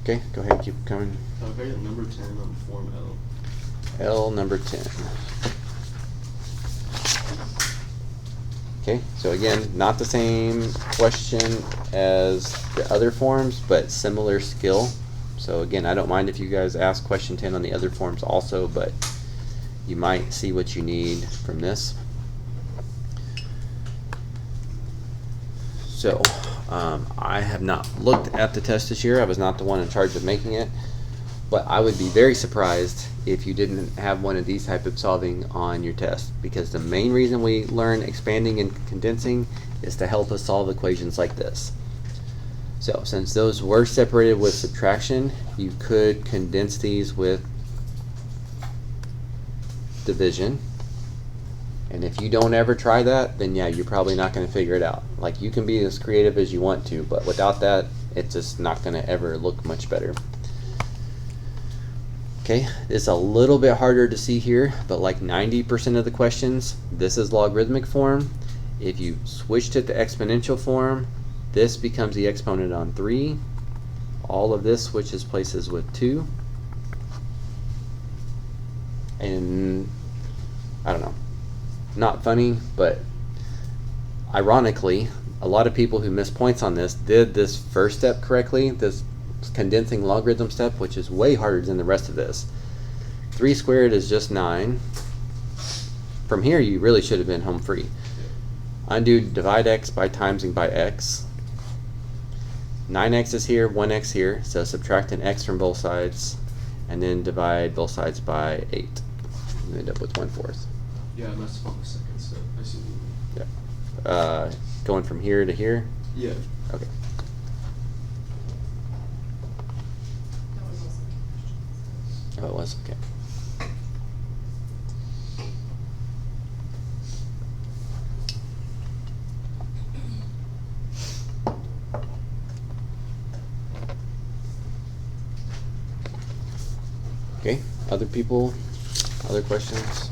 Speaker 3: Okay, go ahead, keep coming.
Speaker 7: Okay, number 10 on Form L.
Speaker 3: L number 10. Okay, so again, not the same question as the other forms, but similar skill. So again, I don't mind if you guys ask question 10 on the other forms also, but you might see what you need from this. So, I have not looked at the test this year. I was not the one in charge of making it, but I would be very surprised if you didn't have one of these type of solving on your test, because the main reason we learn expanding and condensing is to help us solve equations like this. So since those were separated with subtraction, you could condense these with division. And if you don't ever try that, then yeah, you're probably not going to figure it out. Like, you can be as creative as you want to, but without that, it's just not going to ever look much better. Okay, it's a little bit harder to see here, but like 90% of the questions, this is logarithmic form. If you switched it to exponential form, this becomes the exponent on 3. All of this switches places with 2. And I don't know, not funny, but ironically, a lot of people who miss points on this did this first step correctly, this condensing logarithm step, which is way harder than the rest of this. 3 squared is just 9. From here, you really should have been home free. Undo divide x by timesing by x. 9x is here, 1x here, so subtract an x from both sides, and then divide both sides by 8. You end up with 1/4.
Speaker 7: Yeah, I messed up on the second step. I see what you mean.
Speaker 3: Yeah. Going from here to here?
Speaker 7: Yeah.
Speaker 3: Okay.
Speaker 4: That was also a question.
Speaker 3: Oh, it was? Okay. Okay, other people, other questions?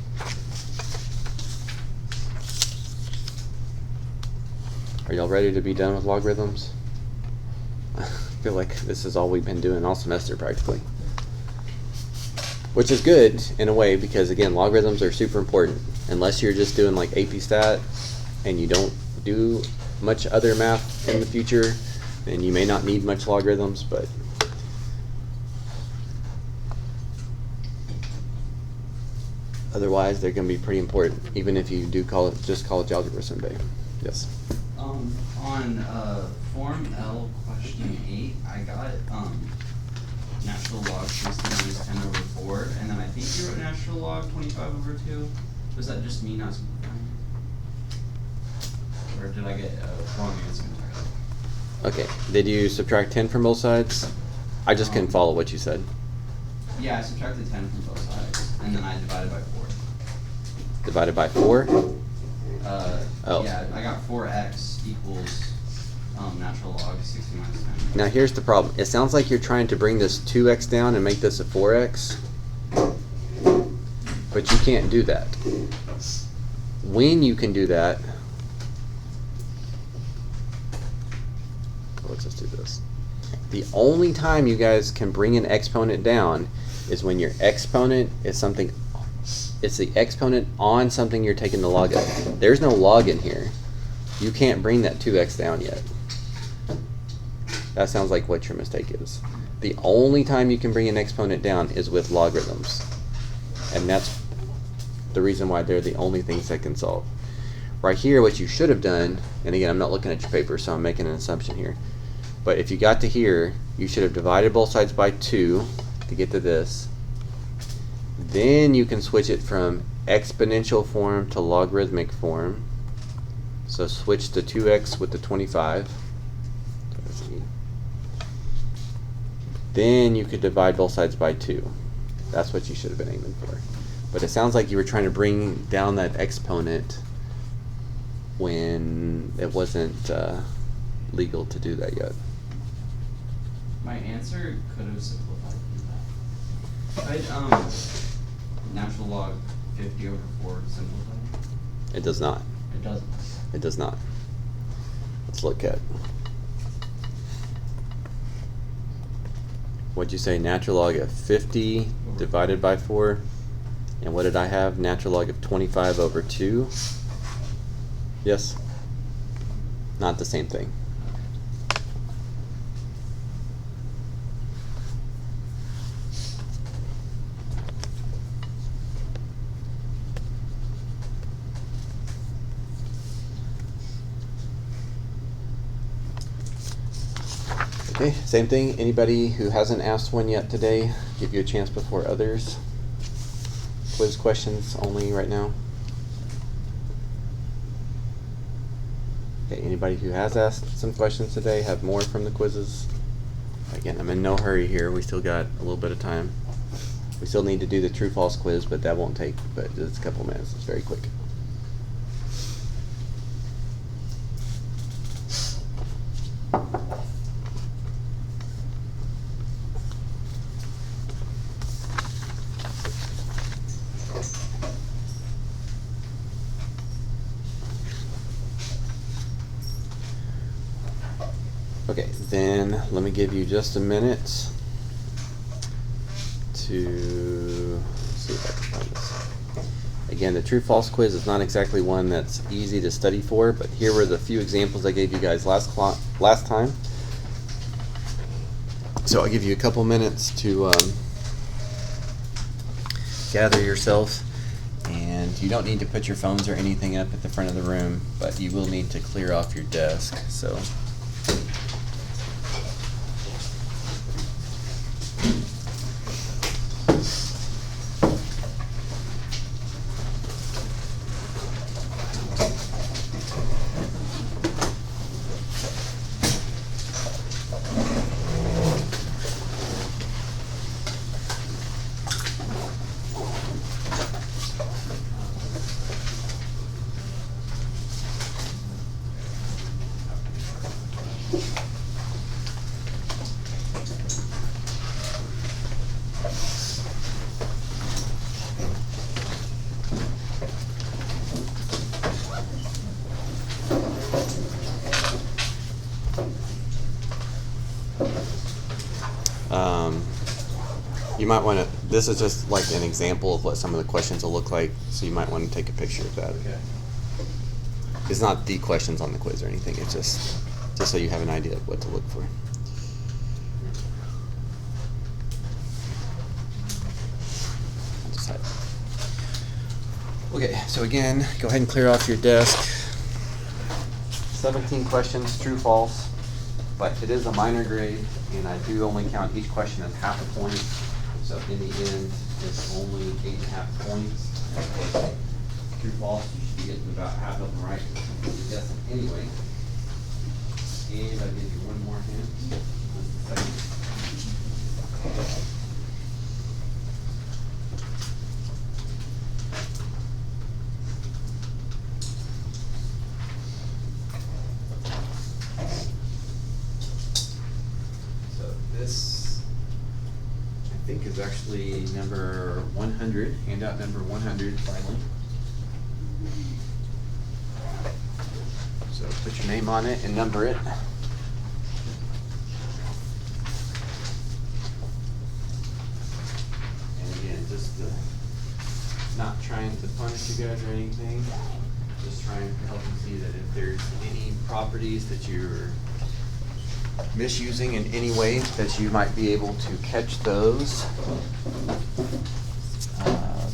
Speaker 3: Are y'all ready to be done with logarithms? I feel like this is all we've been doing all semester practically. Which is good in a way, because again, logarithms are super important. Unless you're just doing like AP Stat and you don't do much other math in the future, And you may not need much logarithms, but otherwise they're going to be pretty important, even if you do just college algebra someday. Yes.
Speaker 8: On Form L, question 8, I got natural log 60 minus 10 over 4, and then I think you wrote natural log 25 over 2. Was that just me not simplifying? Or did I get a wrong answer entirely?
Speaker 3: Okay. Did you subtract 10 from both sides? I just couldn't follow what you said.
Speaker 8: Yeah, I subtracted 10 from both sides, and then I divided by 4.
Speaker 3: Divided by 4? Oh.
Speaker 8: Yeah, I got 4x equals natural log 60 minus 10.
Speaker 3: Now here's the problem. It sounds like you're trying to bring this 2x down and make this a 4x. But you can't do that. When you can do that, let's just do this. The only time you guys can bring an exponent down is when your exponent is something, it's the exponent on something you're taking the log of. There's no log in here. You can't bring that 2x down yet. That sounds like what your mistake is. The only time you can bring an exponent down is with logarithms. And that's the reason why they're the only things that can solve. Right here, what you should have done, and again, I'm not looking at your paper, so I'm making an assumption here. But if you got to here, you should have divided both sides by 2 to get to this. Then you can switch it from exponential form to logarithmic form. So switch the 2x with the 25. Then you could divide both sides by 2. That's what you should have been aiming for. But it sounds like you were trying to bring down that exponent when it wasn't legal to do that yet.
Speaker 8: My answer could have simplified from that. Natural log 50 over 4 simplify?
Speaker 3: It does not.
Speaker 8: It doesn't.
Speaker 3: It does not. Let's look at. What'd you say? Natural log of 50 divided by 4. And what did I have? Natural log of 25 over 2. Yes? Not the same thing. Okay, same thing. Anybody who hasn't asked one yet today, give you a chance before others. Quiz questions only right now. Okay, anybody who has asked some questions today, have more from the quizzes. Again, I'm in no hurry here. We still got a little bit of time. We still need to do the true-false quiz, but that won't take but just a couple minutes. It's very quick. Okay, then let me give you just a minute to see if I can find this. Again, the true-false quiz is not exactly one that's easy to study for, but here were the few examples I gave you guys last time. So I'll give you a couple minutes to gather yourself, and you don't need to put your phones or anything up at the front of the room, but you will need to clear off your desk. So. You might want to, this is just like an example of what some of the questions will look like, so you might want to take a picture of that.
Speaker 7: Okay.
Speaker 3: It's not the questions on the quiz or anything, it's just just so you have an idea of what to look for. I'll just hide. Okay, so again, go ahead and clear off your desk. 17 questions, true, false, but it is a minor grade, and I do only count each question as half a point. So in the end, it's only 8.5 points. And of course, true, false, you should be getting about half of them right. You're guessing anyway. And I'll give you one more hint. That's the second. So this, I think, is actually number 100, handout number 100 finally. So put your name on it and number it. And again, just not trying to punish you guys or anything, just trying to help you see that if there's any properties that you're misusing in any way, that you might be able to catch those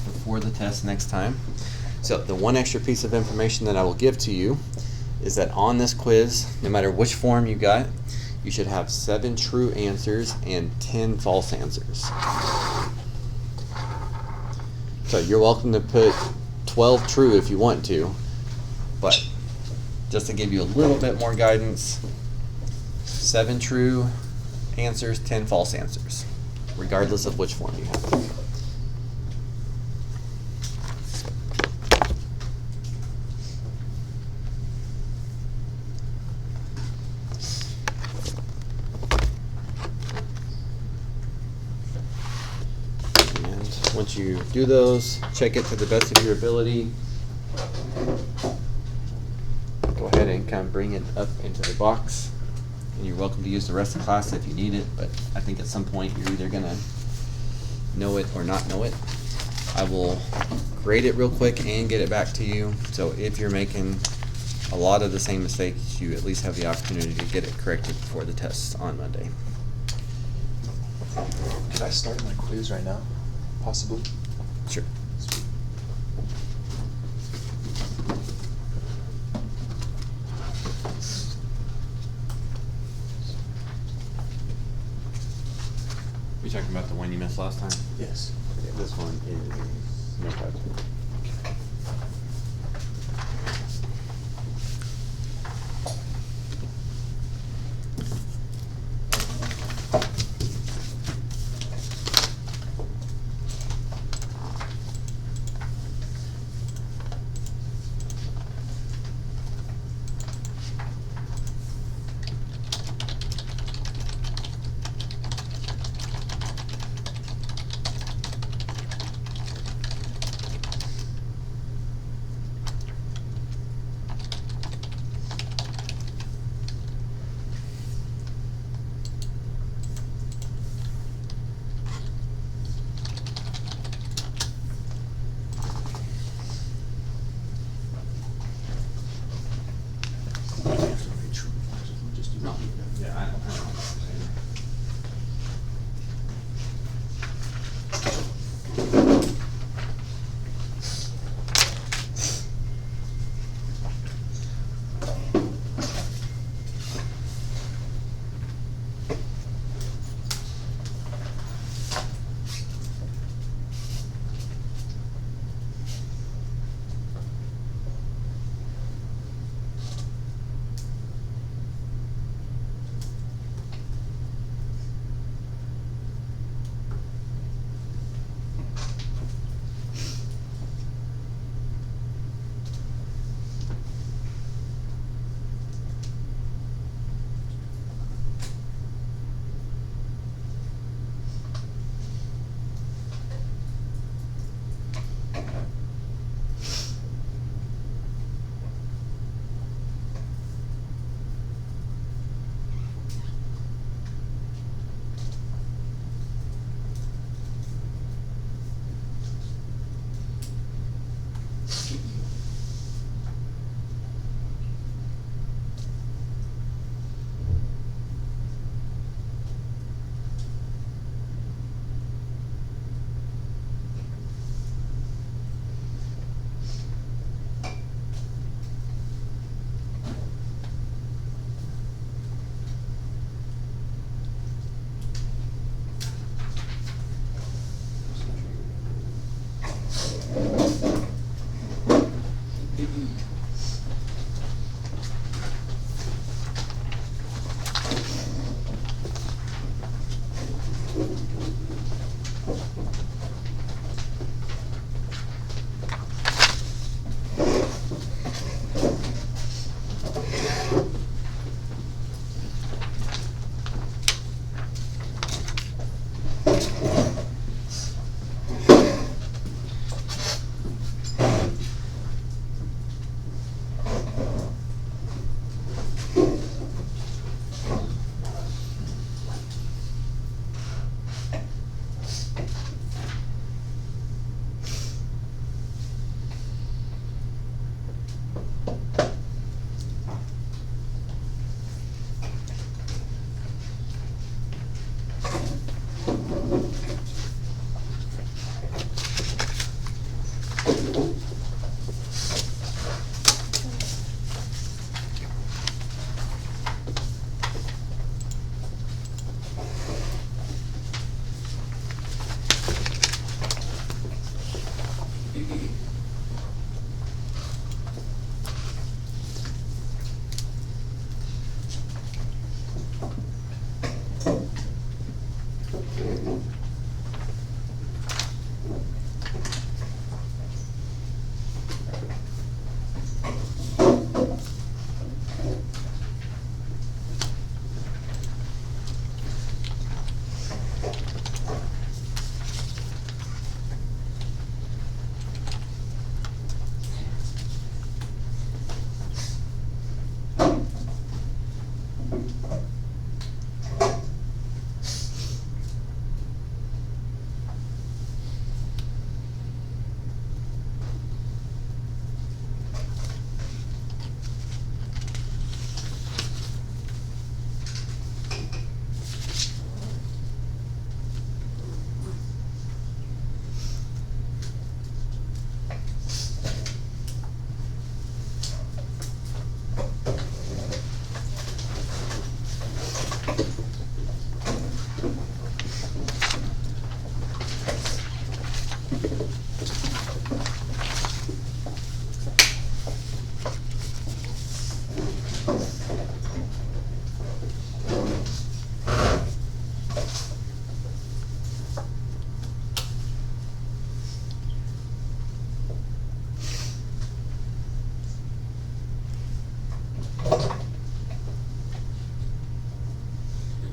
Speaker 3: before the test next time. So the one extra piece of information that I will give to you is that on this quiz, no matter which form you got, you should have 7 true answers and 10 false answers. So you're welcome to put 12 true if you want to, but just to give you a little bit more guidance, 7 true answers, 10 false answers, regardless of which form you have. And once you do those, check it to the best of your ability. Go ahead and kind of bring it up into the box. And you're welcome to use the rest of the class if you need it, but I think at some point you're either gonna know it or not know it. I will grade it real quick and get it back to you, so if you're making a lot of the same mistakes, you at least have the opportunity to get it corrected before the test on Monday.
Speaker 7: Could I start my quiz right now? Possibly?
Speaker 3: Sure.
Speaker 7: Sweet.
Speaker 3: We talking about the one you missed last time?
Speaker 7: Yes.
Speaker 3: Okay, this one is no problem.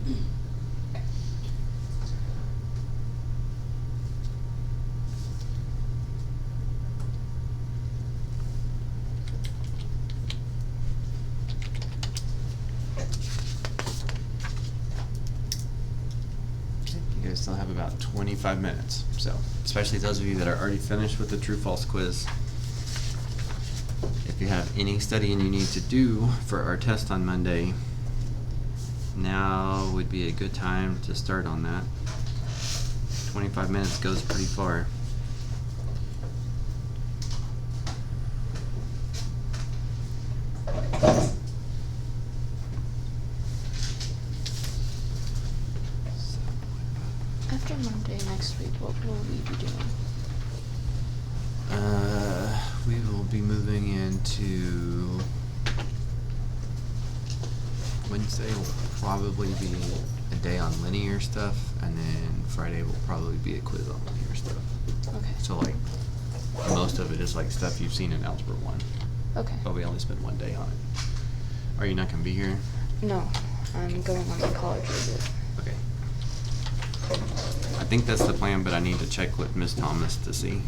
Speaker 3: You guys still have about 25 minutes, so especially those of you that are already finished with the true-false quiz. If you have any studying you need to do for our test on Monday, now would be a good time to start on that. 25 minutes goes pretty far.
Speaker 9: After Monday next week, what will we be doing?
Speaker 3: We will be moving into Wednesday will probably be a day on linear stuff, and then Friday will probably be a quiz on linear stuff.
Speaker 9: Okay.
Speaker 3: So like most of it is like stuff you've seen in Algebra 1,
Speaker 9: Okay.
Speaker 3: but we only spend one day on it. Are you not gonna be here?
Speaker 9: No, I'm going on my college visit.
Speaker 3: Okay. I think that's the plan, but I need to check with Miss Thomas to see.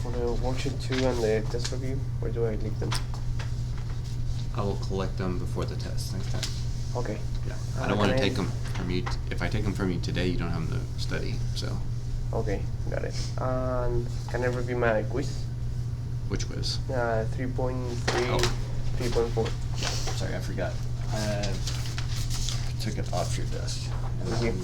Speaker 10: For the worksheet 2 and the test review, where do I leave them?
Speaker 3: I will collect them before the test next time.
Speaker 10: Okay.
Speaker 3: Yeah, I don't want to
Speaker 10: can I-
Speaker 3: take them from you. If I take them from you today, you don't have them to study. So,
Speaker 10: Okay, got it. And can I review my quiz?
Speaker 3: which quiz?
Speaker 10: 3.3,
Speaker 3: Oh.
Speaker 10: 3.4.
Speaker 3: Sorry, I forgot. I took it off your desk.
Speaker 10: Thank you.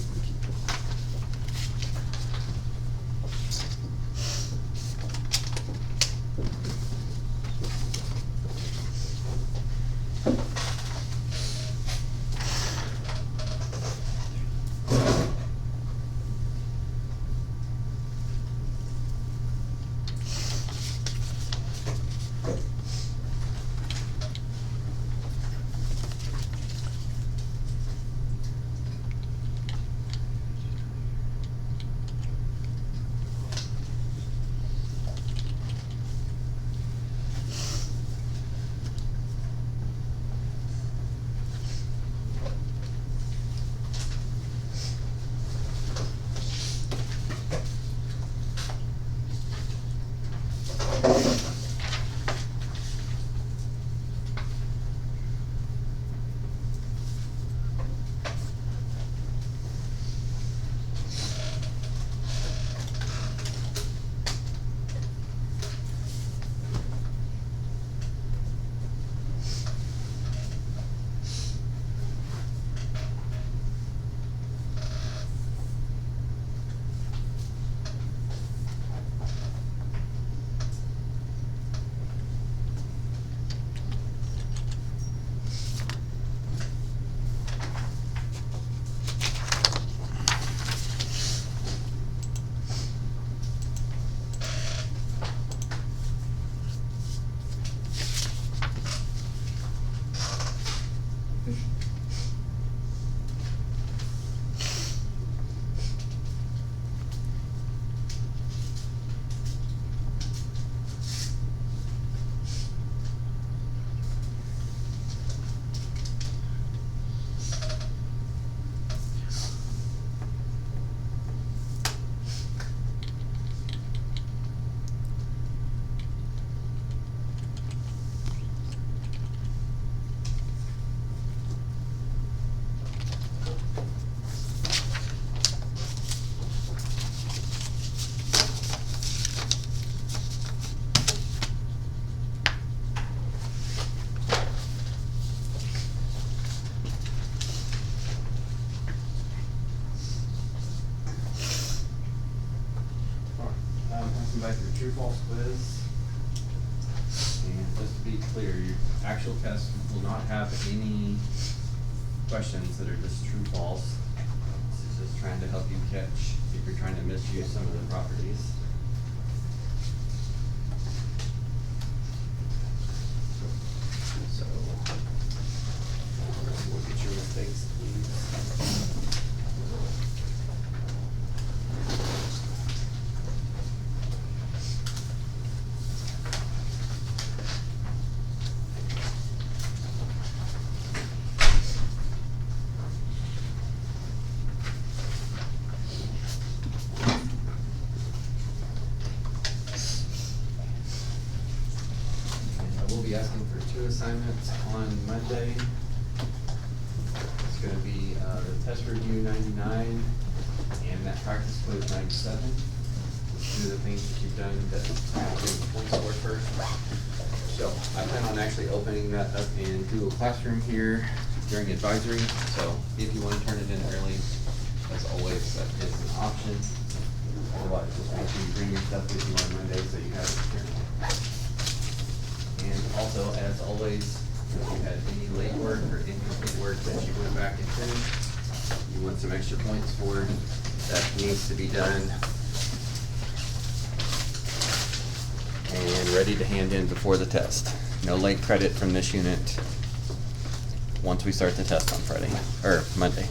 Speaker 3: actual test will not have any questions that are just true, false. This is just trying to help you catch if you're trying to misuse some of the properties. So, look at your mistakes, please. I will be asking for 2 assignments on Monday. It's gonna be, the test review 99 and that practice quiz 97. Two of the things that you've done that have been points for first. So I plan on actually opening that up in Google Classroom here during advisory. So if you wanna turn it in early, as always, that is an option. Otherwise, just make sure you bring your stuff with you on Monday so you have it here. And also, as always, if you had any late work or incomplete work that you went back and finished, you want some extra points for, that needs to be done and ready to hand in before the test. No late credit from this unit once we start the test on Friday, or Monday.